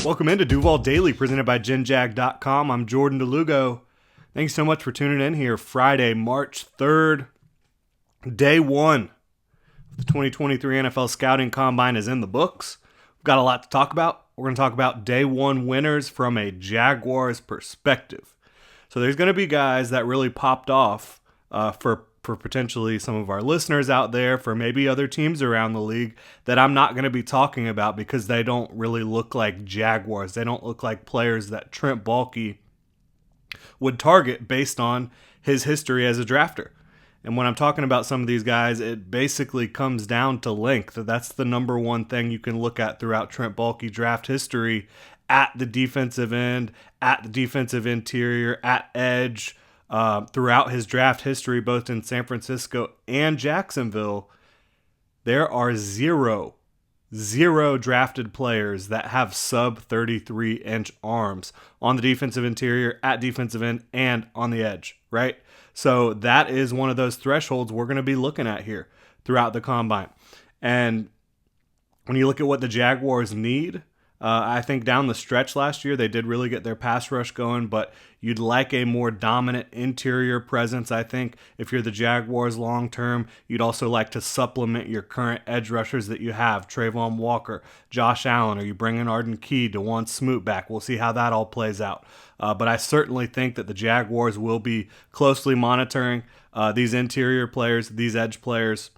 Welcome into Duval Daily, presented by GenJag.com. I'm Jordan Lugo. Thanks so much for tuning in here. Friday, March 3rd, day one. The 2023 NFL Scouting Combine is in the books. We've got a lot to talk about. We're going to talk about day one winners from a Jaguars perspective. So there's going to be guys that really popped off for potentially some of our listeners out there, for maybe other teams around the league that I'm not going to be talking about because they don't really look like Jaguars. They don't look like players that Trent Baalke would target based on his history as a drafter. And when I'm talking about some of these guys, it basically comes down to length. That's the number one thing you can look at throughout Trent Baalke draft history, at the defensive end, at the defensive interior, at edge. Throughout his draft history, both in San Francisco and Jacksonville, there are zero drafted players that have sub 33-inch arms on the defensive interior, at defensive end, and on the edge, right? So that is one of those thresholds we're going to be looking at here throughout the combine. And when you look at what the Jaguars need, I think down the stretch last year, they did really get their pass rush going, but you'd like a more dominant interior presence. I think if you're the Jaguars long term, you'd also like to supplement your current edge rushers that you have. Trayvon Walker, Josh Allen, are you bringing Arden Key, DeJuan Smoot back? We'll see how that all plays out. But I certainly think that the Jaguars will be closely monitoring these interior players, these edge players,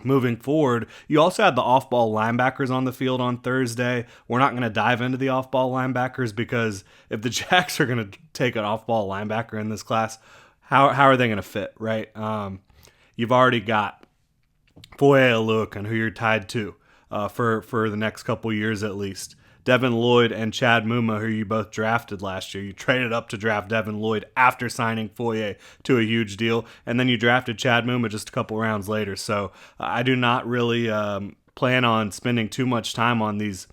moving forward. You also had the off-ball linebackers on the field on Thursday. We're not going to dive into the off-ball linebackers because if the Jacks are going to take an off-ball linebacker in this class, how are they going to fit, right? You've already got Foye Oluokun, who you're tied to for the next couple years at least. Devin Lloyd and Chad Muma, who you both drafted last year. You traded up to draft Devin Lloyd after signing Foye to a huge deal, and then you drafted Chad Muma just a couple rounds later. So I do not really plan on spending too much time on these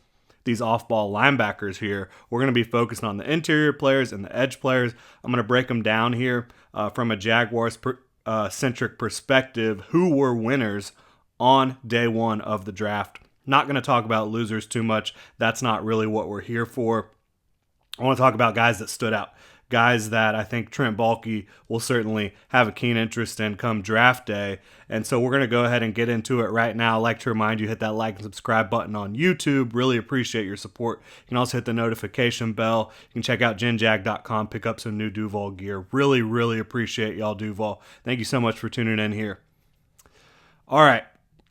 off-ball linebackers here. We're going to be focused on the interior players and the edge players. I'm going to break them down here from a Jaguars-centric perspective, who were winners on day one of the draft. Not going to talk about losers too much. That's not really what we're here for. I want to talk about guys that stood out, guys that I think Trent Baalke will certainly have a keen interest in come draft day. And so we're going to go ahead and get into it right now. I'd like to remind you, hit that like and subscribe button on YouTube. Really appreciate your support. You can also hit the notification bell. You can check out GenJag.com, pick up some new Duval gear. Really, really appreciate y'all, Duval. Thank you so much for tuning in here. All right.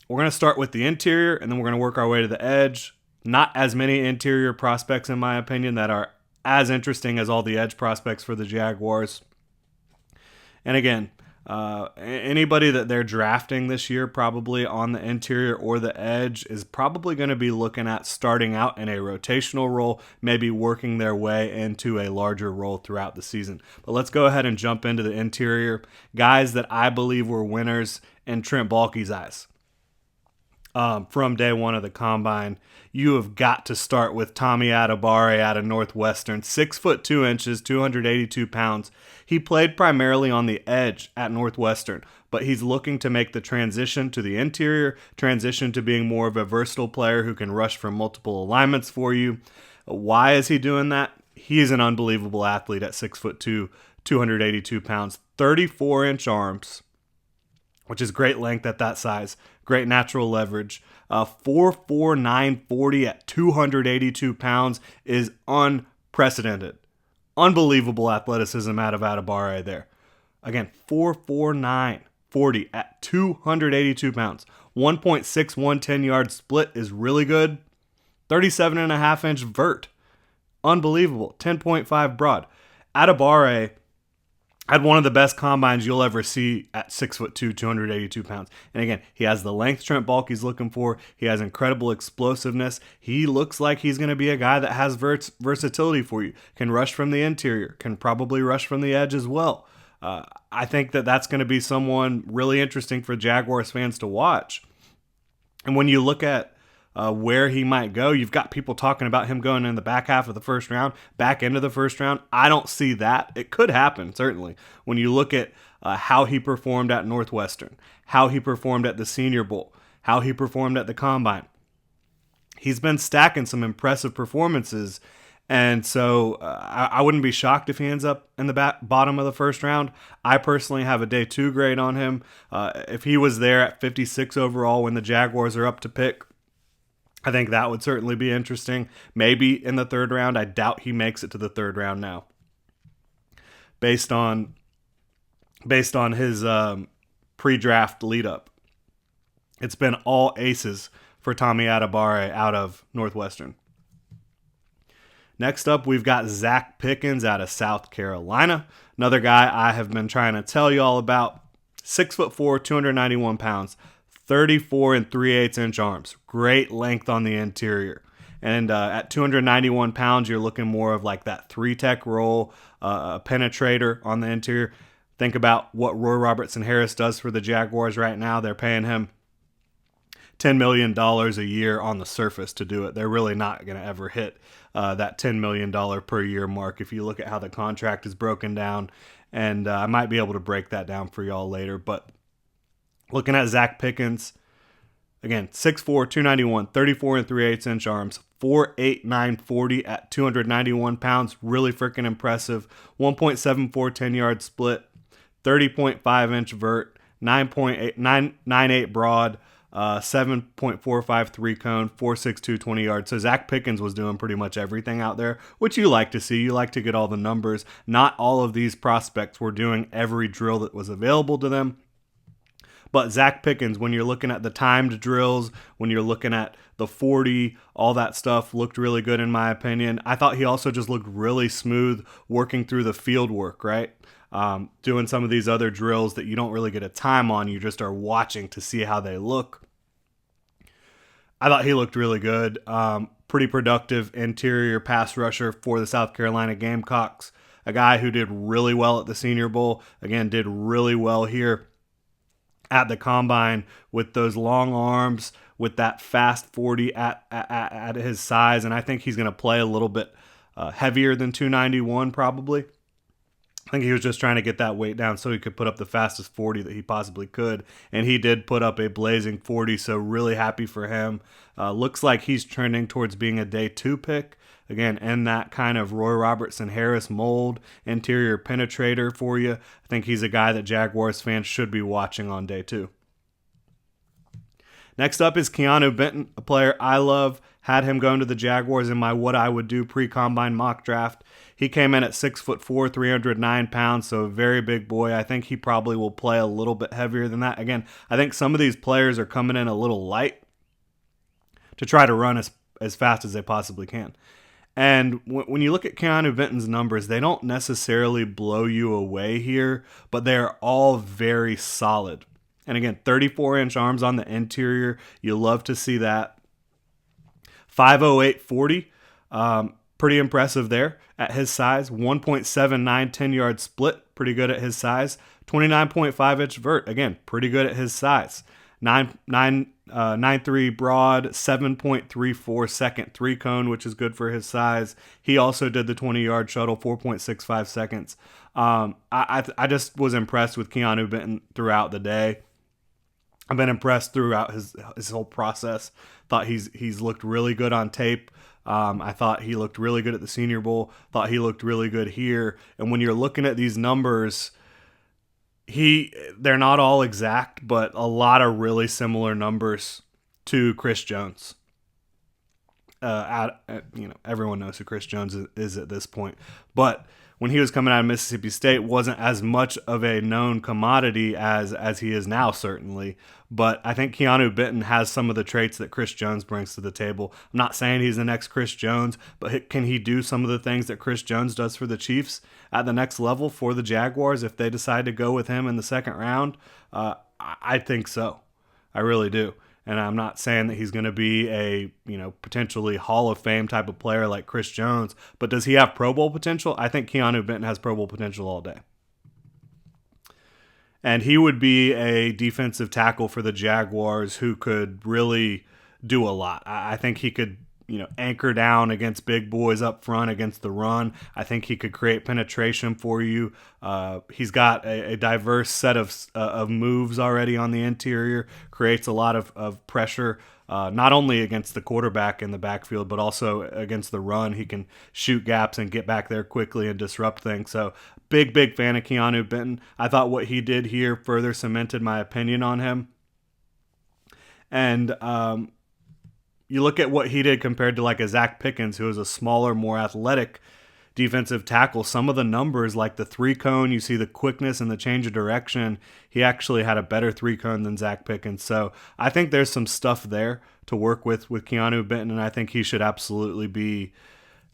We're going to start with the interior, and then we're going to work our way to the edge. Not as many interior prospects, in my opinion, that are as interesting as all the edge prospects for the Jaguars. And again, anybody that they're drafting this year probably on the interior or the edge is probably going to be looking at starting out in a rotational role, maybe working their way into a larger role throughout the season. But let's go ahead and jump into the interior. Guys that I believe were winners in Trent Baalke's eyes. From day one of the combine, you have got to start with Tommy Adebawore out of Northwestern. 6'2", 282 pounds. He played primarily on the edge at Northwestern, but he's looking to make the transition to the interior, transition to being more of a versatile player who can rush from multiple alignments for you. Why is he doing that? He's an unbelievable athlete at 6'2", 282 pounds, 34-inch arms, which is great length at that size. Great natural leverage. 4'4", 40 at 282 pounds is unprecedented. Unbelievable athleticism out of Adebawore there. Again, 4'4", 40 at 282 pounds. 1.61 10-yard split is really good. 37.5-inch vert. Unbelievable. 10.5 broad. Adebawore had one of the best combines you'll ever see at 6'2", 282 pounds. And again, he has the length Trent Baalke's looking for. He has incredible explosiveness. He looks like he's going to be a guy that has versatility for you. Can rush from the interior. Can probably rush from the edge as well. I think that that's going to be someone really interesting for Jaguars fans to watch. And when you look at where he might go. You've got people talking about him going in the back half of the first round, back into the first round. I don't see that. It could happen, certainly. When you look at how he performed at Northwestern, how he performed at the Senior Bowl, how he performed at the Combine. he's been stacking some impressive performances. And so I wouldn't be shocked if he ends up in the bottom of the first round. I personally have a day 2 grade on him. If he was there at 56 overall when the Jaguars are up to pick, I think that would certainly be interesting. Maybe in the third round. I doubt he makes it to the third round now, based on his pre-draft lead up. It's been all aces for Tommy Adebawore out of Northwestern. Next up, we've got Zach Pickens out of South Carolina. Another guy I have been trying to tell you all about. 6'4", 291 pounds, 34 3/8 inch arms. Great length on the interior. And at 291 pounds, you're looking more of like that 3-tech role, a penetrator on the interior. Think about what Roy Robertson Harris does for the Jaguars right now. They're paying him $10 million a year on the surface to do it. They're really not going to ever hit that $10 million per year mark if you look at how the contract is broken down. And I might be able to break that down for y'all later. But looking at Zach Pickens, again, 6'4", 291, 34 3/8 inch arms, 4'8", 940 at 291 pounds. Really freaking impressive. 1.74 10-yard split, 30.5 inch vert, 9.98 broad, 7.453 cone, 4.62 20 yards. So Zach Pickens was doing pretty much everything out there, which you like to see. You like to get all the numbers. Not all of these prospects were doing every drill that was available to them. But Zach Pickens, when you're looking at the timed drills, when you're looking at the 40, all that stuff looked really good in my opinion. I thought he also just looked really smooth working through the field work, right? Doing some of these other drills that you don't really get a time on. You just are watching to see how they look. I thought he looked really good. Pretty productive interior pass rusher for the South Carolina Gamecocks. A guy who did really well at the Senior Bowl. Again, did really well here at the Combine with those long arms, with that fast 40 at his size. And I think he's going to play a little bit heavier than 291 probably. I think he was just trying to get that weight down so he could put up the fastest 40 that he possibly could. And he did put up a blazing 40, so really happy for him. Looks like he's trending towards being a day 2 pick. Again, in that kind of Roy Robertson Harris mold, interior penetrator for you. I think he's a guy that Jaguars fans should be watching on day 2. Next up is Keanu Benton, a player I love. Had him going to the Jaguars in my what I would do pre-combine mock draft. He came in at 6'4", 309 pounds, so a very big boy. I think he probably will play a little bit heavier than that. Again, I think some of these players are coming in a little light to try to run as fast as they possibly can. And when you look at Keanu Benton's numbers, they don't necessarily blow you away here, but they're all very solid. And again, 34-inch arms on the interior. You love to see that. 5'08", 40. Pretty impressive there at his size. 1.79 10-yard split. Pretty good at his size. 29.5-inch vert. Again, pretty good at his size. 9.3 broad, 7.34 second 3-cone, which is good for his size. He also did the 20-yard shuttle, 4.65 seconds. I just was impressed with Keanu Benton throughout the day. I've been impressed throughout his whole process. Thought he's looked really good on tape. I thought he looked really good at the Senior Bowl. Thought he looked really good here. And when you're looking at these numbers, they're not all exact, but a lot of really similar numbers to Chris Jones. Everyone knows who Chris Jones is at this point. But when he was coming out of Mississippi State, wasn't as much of a known commodity as he is now, certainly. But I think Keanu Benton has some of the traits that Chris Jones brings to the table. I'm not saying he's the next Chris Jones, but can he do some of the things that Chris Jones does for the Chiefs at the next level for the Jaguars if they decide to go with him in the second round? I think so. I really do. And I'm not saying that he's going to be a, potentially Hall of Fame type of player like Chris Jones, but does he have Pro Bowl potential? I think Keanu Benton has Pro Bowl potential all day. And he would be a defensive tackle for the Jaguars who could really do a lot. I think he could, anchor down against big boys up front against the run. I think he could create penetration for you. He's got a diverse set of moves already on the interior, creates a lot of pressure, not only against the quarterback in the backfield, but also against the run. He can shoot gaps and get back there quickly and disrupt things. So big fan of Keanu Benton. I thought what he did here further cemented my opinion on him. And you look at what he did compared to like a Zach Pickens, who is a smaller, more athletic defensive tackle. Some of the numbers, like the 3-cone, you see the quickness and the change of direction. He actually had a better 3-cone than Zach Pickens. So I think there's some stuff there to work with Keanu Benton, and I think he should absolutely be,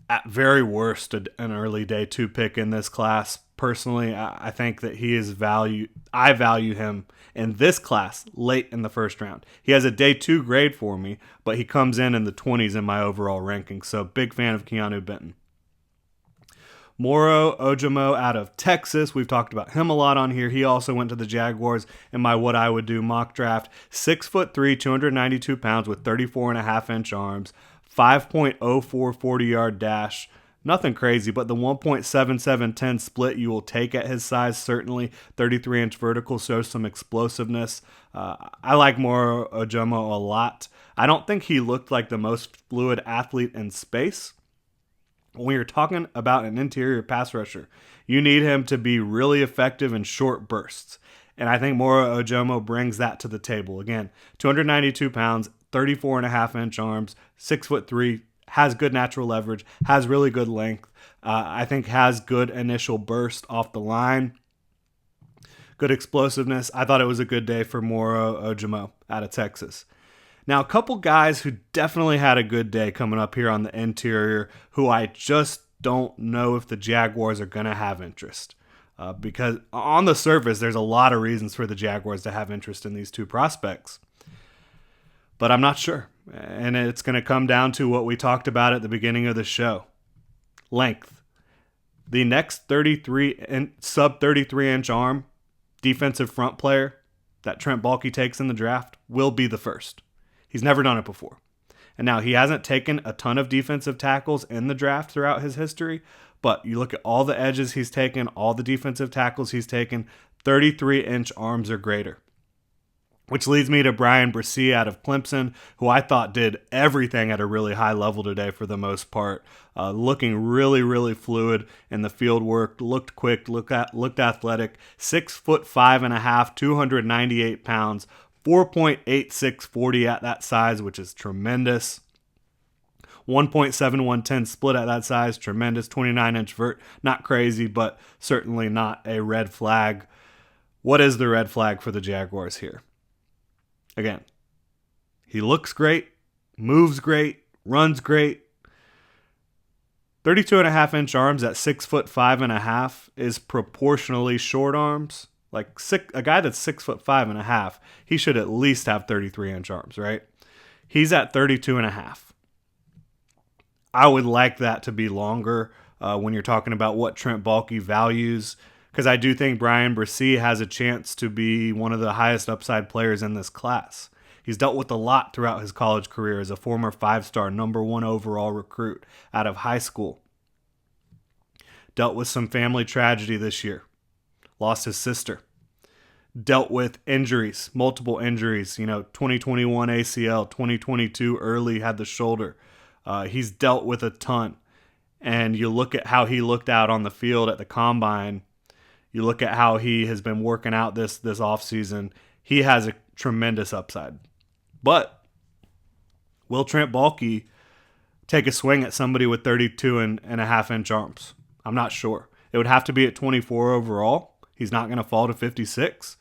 at very worst, an early day 2 pick in this class. Personally, I think that he is I value him in this class late in the first round. He has a day 2 grade for me, but he comes in the 20s in my overall ranking. So big fan of Keanu Benton. Moro Ojomo out of Texas. We've talked about him a lot on here. He also went to the Jaguars in my What I Would Do mock draft. 6'3", 292 pounds with 34.5-inch arms, 5.04 40-yard dash. Nothing crazy, but the 1.7710 split you will take at his size, certainly. 33-inch vertical shows some explosiveness. I like Moro Ojomo a lot. I don't think he looked like the most fluid athlete in space. When you're talking about an interior pass rusher, you need him to be really effective in short bursts. And I think Moro Ojomo brings that to the table. Again, 292 pounds, 34.5-inch arms, 6'3", has good natural leverage, has really good length. I think has good initial burst off the line, good explosiveness. I thought it was a good day for Moro Ojomo out of Texas. Now, a couple guys who definitely had a good day coming up here on the interior, who I just don't know if the Jaguars are going to have interest. Because on the surface, there's a lot of reasons for the Jaguars to have interest in these 2 prospects. But I'm not sure. And it's going to come down to what we talked about at the beginning of the show. Length. The next sub 33-inch arm defensive front player that Trent Baalke takes in the draft will be the first. He's never done it before. And now he hasn't taken a ton of defensive tackles in the draft throughout his history, but you look at all the edges he's taken, all the defensive tackles he's taken, 33-inch arms or greater. Which leads me to Bryan Bresee out of Clemson, who I thought did everything at a really high level today for the most part. Looking really fluid in the field work, looked quick, looked athletic. 6'5.5", 298 pounds, 4.86 40 at that size, which is tremendous. 1.7110 split at that size, tremendous. 29-inch vert, not crazy, but certainly not a red flag. What is the red flag for the Jaguars here? Again, he looks great, moves great, runs great. 32.5-inch arms at 6'5.5" is proportionally short arms. Like a guy that's 6'5.5", he should at least have 33-inch arms, right? He's at 32.5. I would like that to be longer when you're talking about what Trent Baalke values, because I do think Bryan Bresee has a chance to be one of the highest upside players in this class. He's dealt with a lot throughout his college career as a former 5-star, number 1 overall recruit out of high school. Dealt with some family tragedy this year. Lost his sister. Dealt with injuries, multiple injuries. 2021 ACL, 2022 early had the shoulder. He's dealt with a ton. And you look at how he looked out on the field at the combine. You look at how he has been working out this offseason. He has a tremendous upside. But will Trent Baalke take a swing at somebody with 32.5-inch arms? I'm not sure. It would have to be at 24 overall. He's not going to fall to 56.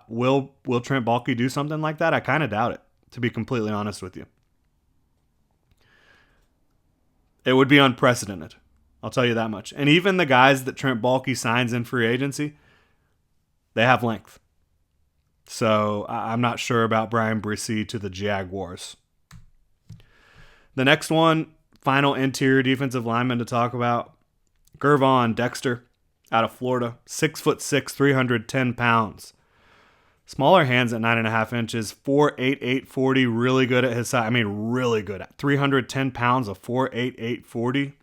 Will Trent Baalke do something like that? I kind of doubt it, to be completely honest with you. It would be unprecedented. I'll tell you that much. And even the guys that Trent Baalke signs in free agency, they have length. So I'm not sure about Bryan Bresee to the Jaguars. The next one, final interior defensive lineman to talk about, Gervon Dexter out of Florida, 6'6", 310 pounds. Smaller hands at 9.5 inches, 4.88 40, really good at his size. I mean, really good at 310 pounds, a 4.88 40.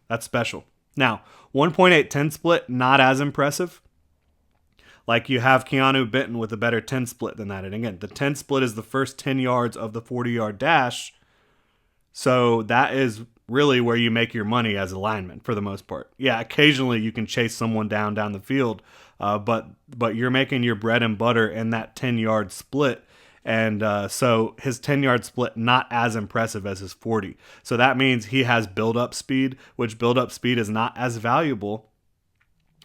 That's special. Now, 1.8 10 split, not as impressive. Like you have Keanu Benton with a better 10 split than that. And again, the 10 split is the first 10 yards of the 40-yard dash. So that is really where you make your money as a lineman for the most part. Yeah, occasionally you can chase someone down the field, but you're making your bread and butter in that 10-yard split. And so his 10-yard split, not as impressive as his 40. So that means he has build-up speed, which build-up speed is not as valuable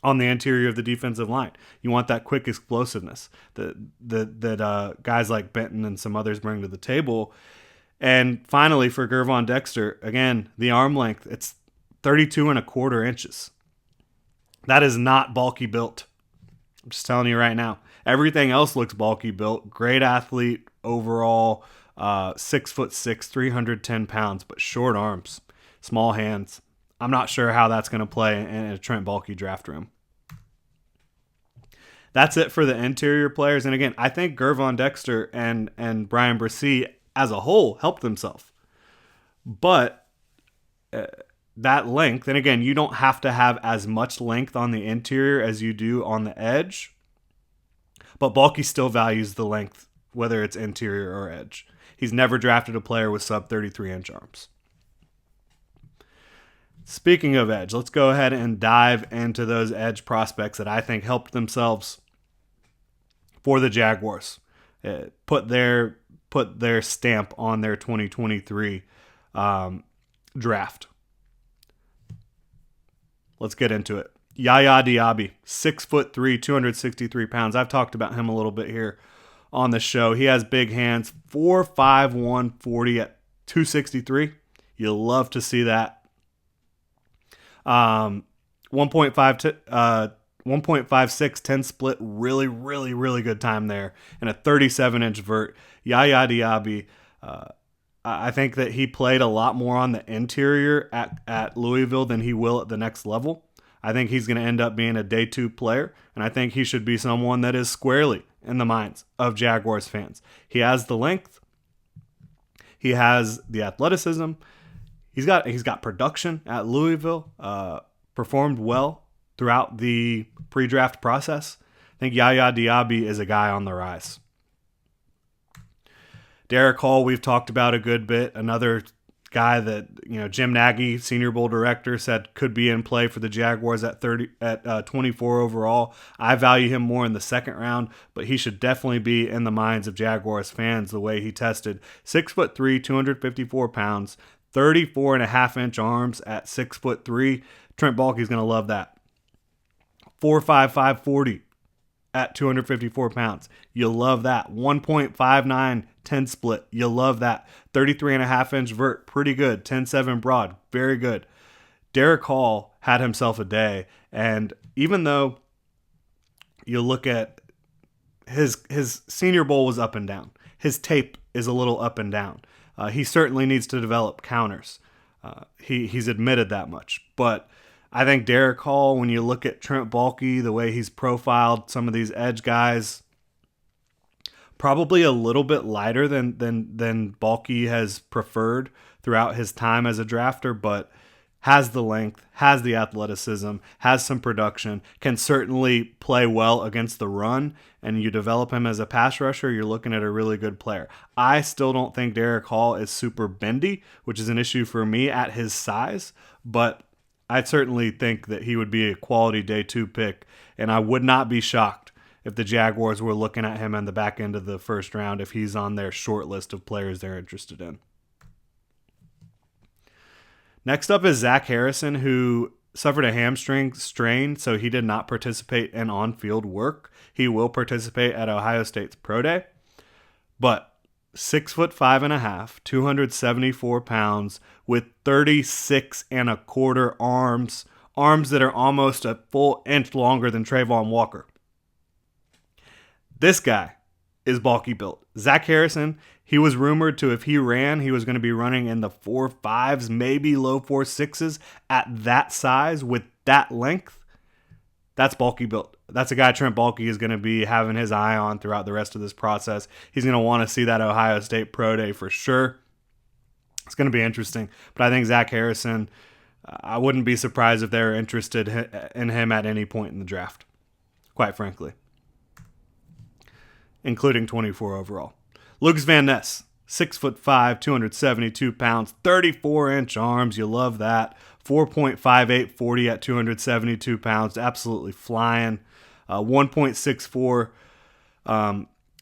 on the interior of the defensive line. You want that quick explosiveness that guys like Benton and some others bring to the table. And finally, for Gervon Dexter, again, the arm length, it's 32.25 inches. That is not bulky built. I'm just telling you right now. Everything else looks bulky built. Great athlete overall, 6'6", 310 pounds, but short arms, small hands. I'm not sure how that's going to play in a Trent Baalke draft room. That's it for the interior players. And again, I think Gervon Dexter and Brian Bresee as a whole helped themselves. But that length, and again, you don't have to have as much length on the interior as you do on the edge. But Baalke still values the length, whether it's interior or edge. He's never drafted a player with sub 33-inch arms. Speaking of edge, let's go ahead and dive into those edge prospects that I think helped themselves for the Jaguars. Put their stamp on their 2023 draft. Let's get into it. Yaya Diaby, 6'3", 263 pounds. I've talked about him a little bit here on the show. He has big hands, 4'5", 140 at 263. You love to see that. 1.56 10 split, really, really, really good time there, and a 37-inch vert. Yaya Diaby, I think that he played a lot more on the interior at Louisville than he will at the next level. I think he's going to end up being a day 2 player, and I think he should be someone that is squarely in the minds of Jaguars fans. He has the length. He has the athleticism. He's got production at Louisville, performed well throughout the pre-draft process. I think Yaya Diaby is a guy on the rise. Derek Hall, we've talked about a good bit. Another guy that, Jim Nagy, Senior Bowl director, said could be in play for the Jaguars at 24 overall. I value him more in the second round, but he should definitely be in the minds of Jaguars fans the way he tested. 6'3", 254 pounds, 34.5-inch arms at 6'3". Trent Baalke's going to love that. 4'5", 40 at 254 pounds. You'll love that. 1.59 10 split. You'll love that. 33.5-inch vert. Pretty good. 10.7 broad. Very good. Derek Hall had himself a day. And even though you look at his Senior Bowl was up and down. His tape is a little up and down. He certainly needs to develop counters. He's admitted that much. But I think Derek Hall, when you look at Trent Baalke, the way he's profiled some of these edge guys, probably a little bit lighter than Baalke has preferred throughout his time as a drafter, but has the length, has the athleticism, has some production, can certainly play well against the run, and you develop him as a pass rusher, you're looking at a really good player. I still don't think Derek Hall is super bendy, which is an issue for me at his size, but I certainly think that he would be a quality day 2 pick, and I would not be shocked if the Jaguars were looking at him in the back end of the first round if he's on their short list of players they're interested in. Next up is Zach Harrison, who suffered a hamstring strain, so he did not participate in on-field work. He will participate at Ohio State's Pro Day, but 6'5.5", 274 pounds with 36.25 arms that are almost a full inch longer than Trayvon Walker. This guy is bulky built. Zach Harrison, he was rumored to, if he ran, he was going to be running in the 4.5s, maybe low 4.6s at that size with that length. That's bulky built. that's a guy Trent Baalke is going to be having his eye on throughout the rest of this process. He's going to want to see that Ohio State Pro Day for sure. It's going to be interesting. But I think Zach Harrison, I wouldn't be surprised if they're interested in him at any point in the draft, quite frankly, including 24 overall. Lucas Van Ness, 6'5", 272 pounds, 34-inch arms. You love that. 4.58 40 at 272 pounds. Absolutely flying. 1.64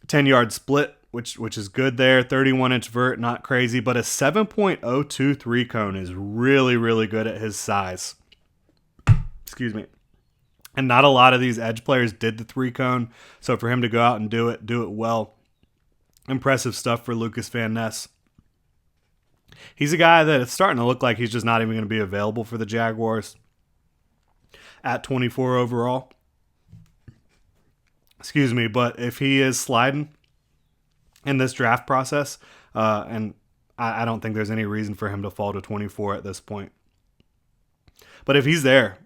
10-yard split, which is good there. 31-inch vert, not crazy, but a 7.02 3-cone is really, really good at his size. Excuse me. And not a lot of these edge players did the 3-cone, so for him to go out and do it well, impressive stuff for Lucas Van Ness. He's a guy that it's starting to look like he's just not even going to be available for the Jaguars at 24 overall. Excuse me, but if he is sliding in this draft process, and I don't think there's any reason for him to fall to 24 at this point. But if he's there,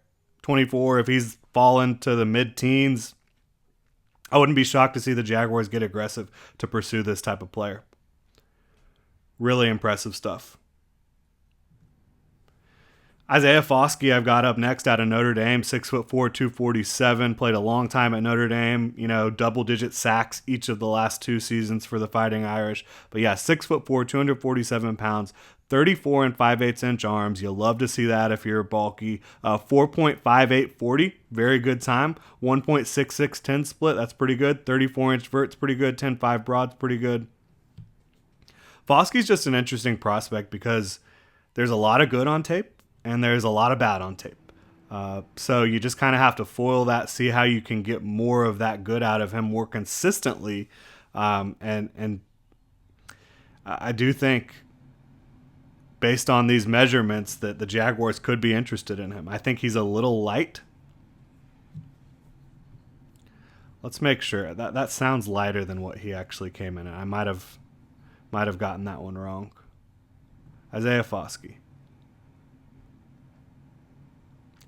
24, if he's fallen to the mid-teens, I wouldn't be shocked to see the Jaguars get aggressive to pursue this type of player. Really impressive stuff. Isaiah Foskey I've got up next out of Notre Dame, 6'4", 247, played a long time at Notre Dame, double-digit sacks each of the last 2 seasons for the Fighting Irish. But yeah, 6'4", 247 pounds, 34 and 5/8 inch arms. You'll love to see that if you're bulky. 4.58 40, very good time. 1.66 10 split, that's pretty good. 34-inch vert's pretty good. 10.5 broad's pretty good. Foskey's just an interesting prospect because there's a lot of good on tape and there's a lot of bad on tape. So you just kind of have to foil that, see how you can get more of that good out of him more consistently. And I do think, based on these measurements, that the Jaguars could be interested in him. I think he's a little light. Let's make sure. That sounds lighter than what he actually came in at. I might have gotten that one wrong. Isaiah Foskey.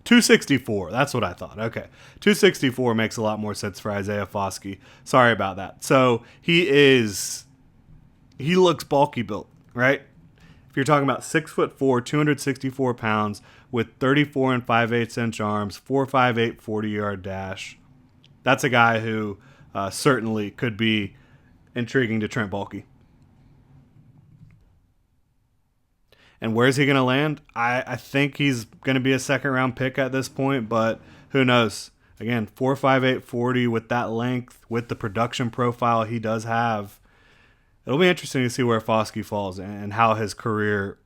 264. That's what I thought. Okay. 264 makes a lot more sense for Isaiah Foskey. Sorry about that. So he looks bulky built, right? If you're talking about 6'4", 264 pounds with 34 and 5/8 inch arms, 4.58 40-yard dash, that's a guy who certainly could be intriguing to Trent Baalke. And where's he going to land? I think he's going to be a second-round pick at this point, but who knows? Again, 4.58 40 with that length, with the production profile he does have. It'll be interesting to see where Foskey falls and how his career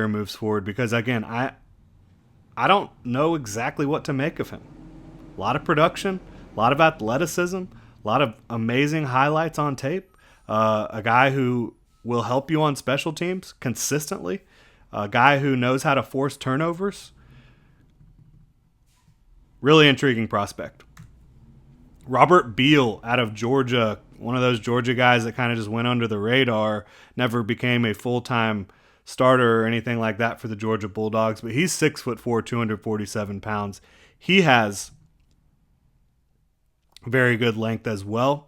moves forward. Because again, I don't know exactly what to make of him. A lot of production, a lot of athleticism, a lot of amazing highlights on tape. A guy who will help you on special teams consistently. A guy who knows how to force turnovers. Really intriguing prospect. Robert Beal out of Georgia, one of those Georgia guys that kind of just went under the radar, never became a full-time starter or anything like that for the Georgia Bulldogs, but he's 6'4", 247 pounds. He has very good length as well.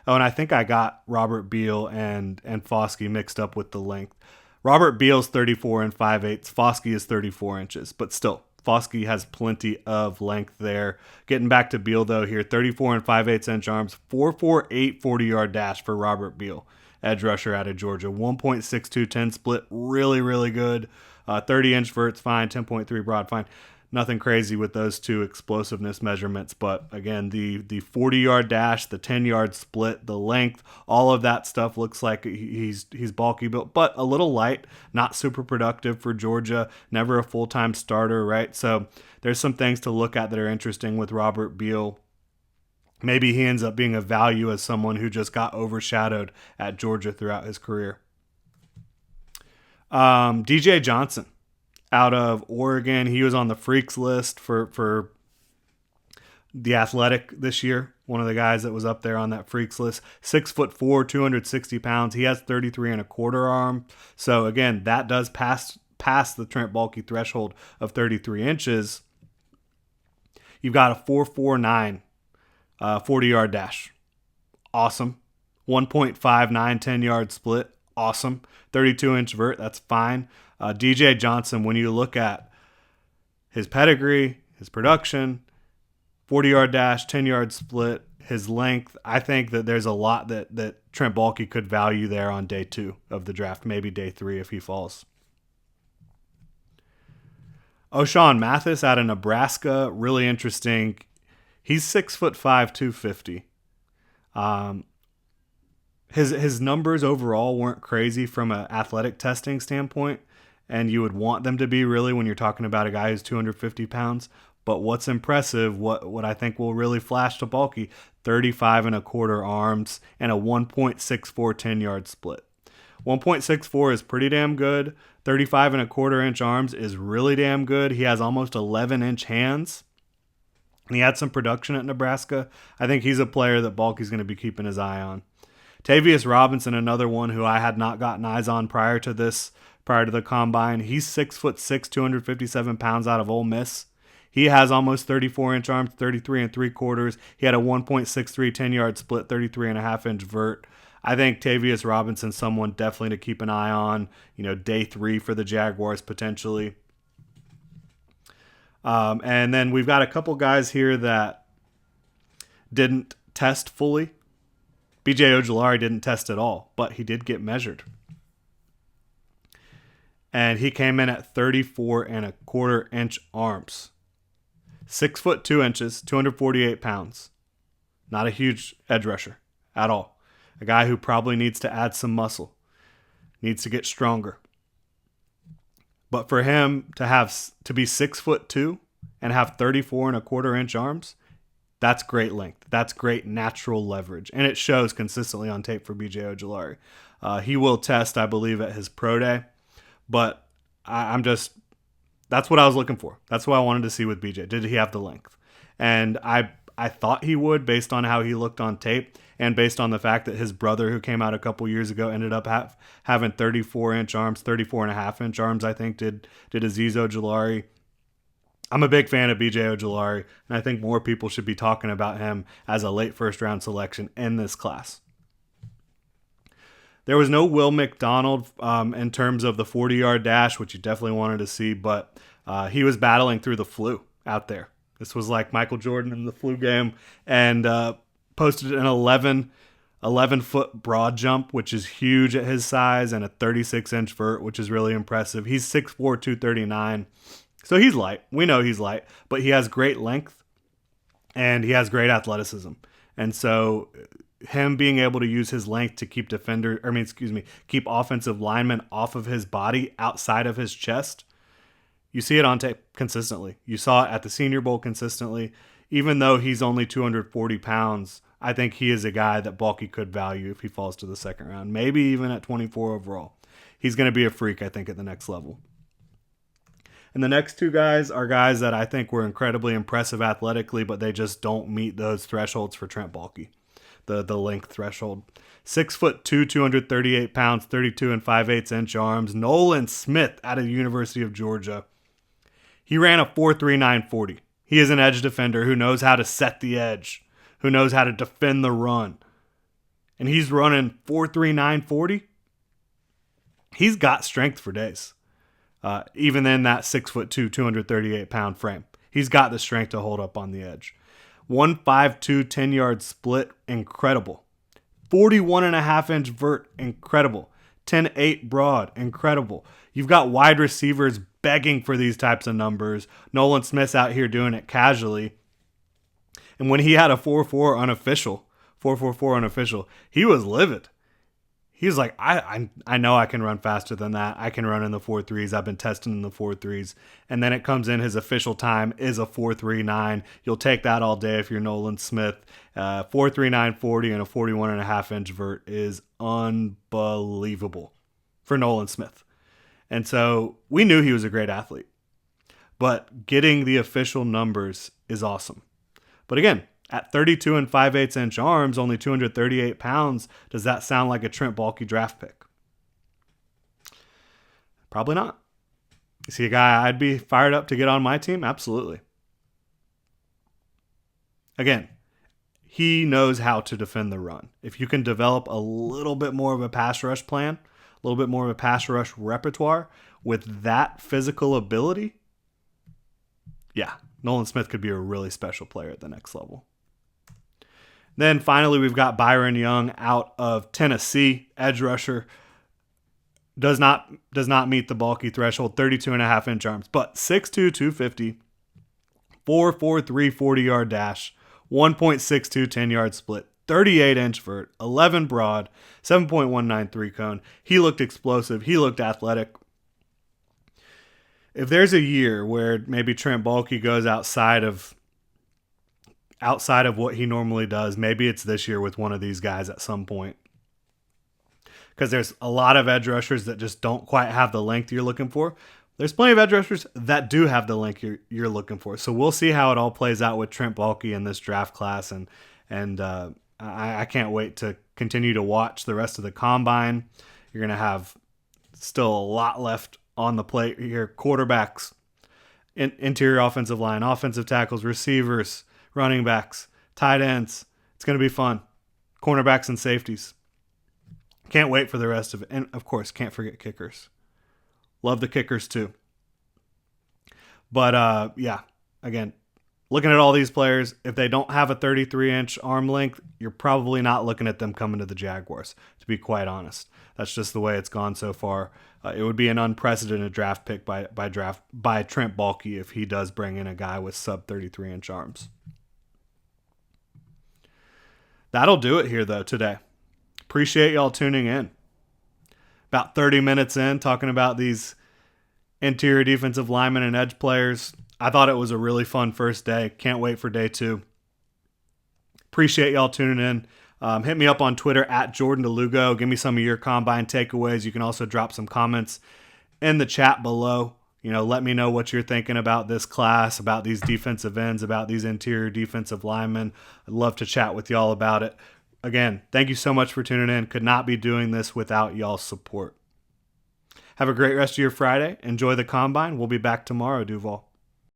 Oh, and I think I got Robert Beal and Foskey mixed up with the length. Robert Beal's 34 and 5/8. Foskey is 34 inches, but still, Foskey has plenty of length there. Getting back to Beal, though, here, 34 and 5/8 inch arms, 4.48 40-yard dash for Robert Beal, edge rusher out of Georgia. 1.62 10 split, really, really good. 30-inch vert's fine, 10.3 broad, fine. Nothing crazy with those two explosiveness measurements, but again, the 40-yard dash, the 10-yard split, the length, all of that stuff looks like he's bulky built, but a little light, not super productive for Georgia, never a full-time starter, right? So there's some things to look at that are interesting with Robert Beal. Maybe he ends up being a value as someone who just got overshadowed at Georgia throughout his career. DJ Johnson out of Oregon. He was on the Freaks list for the Athletic this year. One of the guys that was up there on that Freaks list. 6'4", 260 pounds. He has 33 and a quarter arm. So again, that does pass the Trent Baalke threshold of 33 inches. You've got a 4.49 40-yard dash. Awesome. 1.59 10-yard split. Awesome. 32-inch vert. That's fine. DJ Johnson, when you look at his pedigree, his production, 40-yard dash, 10-yard split, his length, I think that there's a lot that Trent Baalke could value there on day 2 of the draft, maybe day 3 if he falls. O'Shawn Mathis out of Nebraska, really interesting. He's 6'5", 250. His numbers overall weren't crazy from an athletic testing standpoint, and you would want them to be really when you're talking about a guy who's 250 pounds. But what's impressive, what I think will really flash to Baalke, 35.25 arms and a 1.64 10-yard split. 1.64 is pretty damn good. 35.25-inch arms is really damn good. He has almost 11-inch hands. And he had some production at Nebraska. I think he's a player that Baalke's going to be keeping his eye on. Tavius Robinson, another one who I had not gotten eyes on prior to the combine. He's 6'6", 257 pounds out of Ole Miss. He has almost 34-inch arms, 33.75. He had a 1.63 10-yard split, 33.5-inch vert. I think Tavius Robinson's someone definitely to keep an eye on. Day 3 for the Jaguars potentially. And then we've got a couple guys here that didn't test fully. B.J. Ojulari didn't test at all, but he did get measured. And he came in at 34.25-inch arms. 6'2" 248 pounds. Not a huge edge rusher at all. A guy who probably needs to add some muscle. Needs to get stronger. But for him to be 6'2" and have 34.25-inch arms, that's great length. That's great natural leverage. And it shows consistently on tape for B.J. Ojulari. He will test, I believe, at his pro day. But that's what I was looking for. That's what I wanted to see with BJ. Did he have the length? And I thought he would based on how he looked on tape and based on the fact that his brother, who came out a couple years ago, ended up having 34-inch arms, 34.5-inch arms, I think, did Azeez Ojulari. I'm a big fan of B.J. Ojulari, and I think more people should be talking about him as a late first-round selection in this class. There was no Will McDonald in terms of the 40-yard dash, which you definitely wanted to see, but he was battling through the flu out there. This was like Michael Jordan in the flu game, and posted an 11-foot broad jump, which is huge at his size, and a 36-inch vert, which is really impressive. He's 6'4", 239. So he's light. We know he's light, but he has great length, and he has great athleticism. And so him being able to use his length to keep keep offensive linemen off of his body outside of his chest, you see it on tape consistently. You saw it at the Senior Bowl consistently. Even though he's only 240 pounds, I think he is a guy that Baalke could value if he falls to the second round, maybe even at 24 overall. He's going to be a freak, I think, at the next level. And the next two guys are guys that I think were incredibly impressive athletically, but they just don't meet those thresholds for Trent Baalke. The length threshold. 6'2", 238 pounds, 32 5/8-inch arms. Nolan Smith out of the University of Georgia. He ran a 4.39 40. He is an edge defender who knows how to set the edge, who knows how to defend the run. And he's running 4.39 40. He's got strength for days. Even in that 6'2", 238-pound frame. He's got the strength to hold up on the edge. 1.52 10-yard split, incredible. 41.5-inch vert, incredible. 10.8 broad, incredible. You've got wide receivers begging for these types of numbers. Nolan Smith's out here doing it casually. And when he had a 4.4 unofficial, 4.44 unofficial, he was livid. He was like, I know I can run faster than that. I can run in the 4.3s. I've been testing in the 4.3s. And then it comes in, his official time is a 4.39. You'll take that all day if you're Nolan Smith. 4.39 40 and a 41.5-inch vert is unbelievable for Nolan Smith. And so we knew he was a great athlete. But getting the official numbers is awesome. But again, at 32 5/8-inch arms, only 238 pounds, does that sound like a Trent Baalke draft pick? Probably not. Is he a guy I'd be fired up to get on my team? Absolutely. again, he knows how to defend the run. If you can develop a little bit more of a pass rush plan, a little bit more of a pass rush repertoire with that physical ability, yeah, Nolan Smith could be a really special player at the next level. Then finally, we've got Byron Young out of Tennessee, edge rusher. Does not meet the bulky threshold, 32.5-inch arms, but 6'2", 250, 4.43 40-yard dash, 1.62 10-yard split, 38-inch vert, 11 broad, 7.193 cone. He looked explosive. He looked athletic. If there's a year where maybe Trent Baalke goes outside of what he normally does, maybe it's this year with one of these guys at some point. Because there's a lot of edge rushers that just don't quite have the length you're looking for. There's plenty of edge rushers that do have the length you're looking for. So we'll see how it all plays out with Trent Baalke in this draft class. And I can't wait to continue to watch the rest of the combine. You're going to have still a lot left on the plate here. Quarterbacks, interior offensive line, offensive tackles, receivers, running backs, tight ends. It's going to be fun. Cornerbacks and safeties. Can't wait for the rest of it. And, of course, can't forget kickers. Love the kickers, too. But, yeah, again, looking at all these players, if they don't have a 33-inch arm length, you're probably not looking at them coming to the Jaguars, to be quite honest. That's just the way it's gone so far. It would be an unprecedented draft pick by Trent Baalke if he does bring in a guy with sub 33-inch arms. That'll do it here, though, today. Appreciate y'all tuning in. About 30 minutes in, talking about these interior defensive linemen and edge players. I thought it was a really fun first day. Can't wait for day 2. Appreciate y'all tuning in. Hit me up on Twitter at Jordan DeLugo. Give me some of your combine takeaways. You can also drop some comments in the chat below. Let me know what you're thinking about this class, about these defensive ends, about these interior defensive linemen. I'd love to chat with y'all about it. Again, thank you so much for tuning in. Could not be doing this without y'all's support. Have a great rest of your Friday. Enjoy the combine. We'll be back tomorrow, Duval.